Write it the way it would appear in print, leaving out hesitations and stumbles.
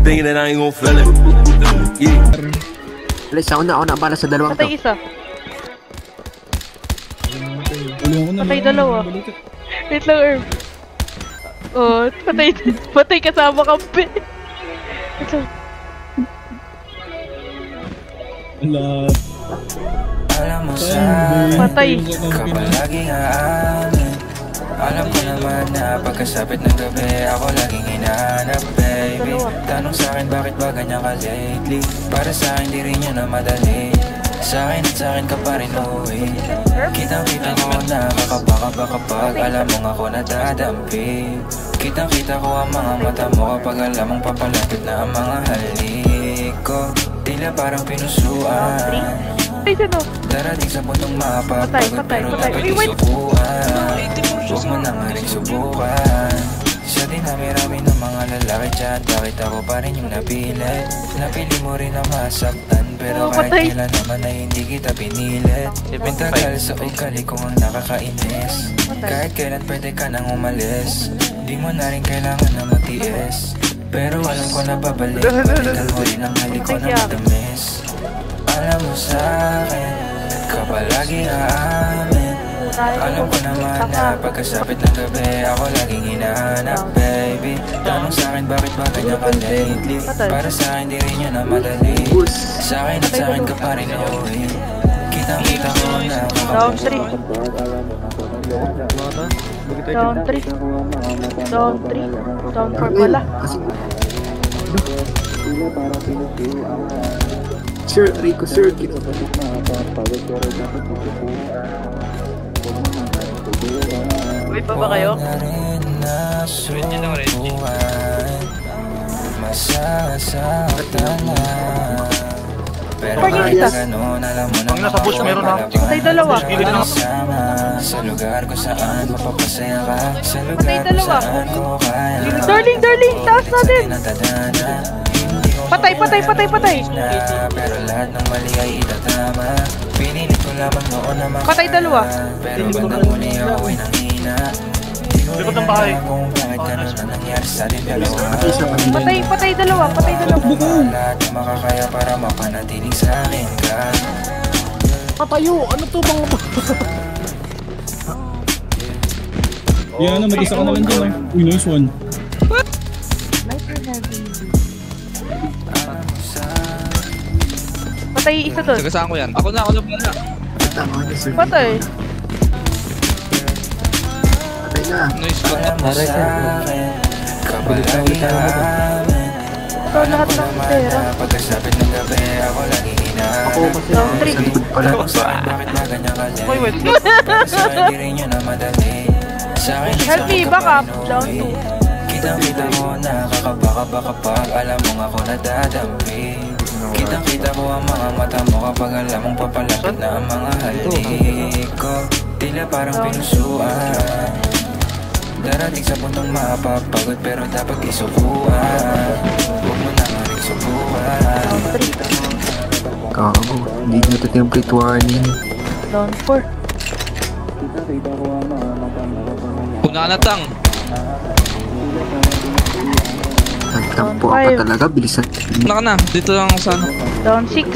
thinking that I ain't gon' feel it. Yeah. Alis, ako na bala sa dalawang to. Patay isa. Patay dalawa. Wait lang, Herb. Oh, patay kasama kampi. Wait lang. Alam mo sa patay. kapag laging aamin, alam ko naman na pagkasapit ng gabi ako laging hinahanap, baby. Tanong sa'kin bakit ba ganyan ka lately? Para sa'kin di rin yun na madali. Sa'kin at sa'kin ka pa rin uwi. Kitang-kita ko na makapaka kapag alam mong ako nadadampi. Kitang-kita ko ang mga mata mo kapag alam mong papalapit na ang mga halik ko. Tila parang pinusuan. Darating sa puntong mapapagod pero dapat isubukan. Huwag mo na nga rin subukan. Sa dinami-rami ng mga lalaki dyan, bakit ako pa rin yung napili? Napili mo rin na masaktan, pero kahit kailan naman ay hindi kita pinilit. Matagal sa ugali kong ang nakakainis. Kahit kailan pwede ka nang umalis, di mo na rin kailangan na matiis. Pero alam ko na babalik, balikan mo rin ang halik ko na matamis. Alam mo sa'kin, kapag lagi aamin, alam ko naman na pagkasapit ng gabi ako laging hinahanap, baby. Tanong sa'kin bakit ba ganyan ka lately? Para sa'kin di rin yun na madali. Sa'kin at sa'kin ka pa rin uwi. Kitang-kita ko na Down 3. Down 3. Down 3. Down 4 pala. Sir, Rico, sir, kita. Wait pa ba kayo? Wait nyo lang rin. Masasaktan na. Pero kahit gano'n, alam mo na nasa push meron na. Patay dalawa. sa lugar ko saan mapapasaya ka. Sa lugar ko saan ko kaya. Darling, taas natin. Patay. Pero lahat ng mali ay itatama. Pinilit ko lamang noon na makakaya. Patay dalawa. Pero bandang muli ako ay nangina. Likod ng bahay. Kung bakit ganun na nangyari sa atin dalawa. Patay dalawa. Lahat na makakaya para mapanatiling sa akin ka. Patayo! Ano to bang... Yan na, mag-isa ka na lang dyan. Uy, nice one. Patay isa doon. Sagasaan ko yan. Ako na pala. Patay. Patay na. Nice one. Alam mo sa'kin, kapag lagi aamin, Lahat ng pera. pagkasapit ng gabi ako lagi hinahanap. Down 3. Tanong sa'kin bakit ba ganyan ka lately? Wait. Sa'kin di rin yun na madali. Sa'kin Help me, back up. Down 2. Kitang-kita ko na kakabaka kapag alam mong ako nadadampi. Kitang-kita ko ang mga mata mo kapag alam mong papalapit na ang mga halik ko. Tila parang pinusuan. Darating sa puntong mapapagod pero dapat isubukan. Huwag mo na nga rin subukan. Kago, hindi nyo ito template warning. Down 4. Una na tang. Nagtampo ka talaga, bilisan. Una ka na. Dito lang ako sana. Down 6.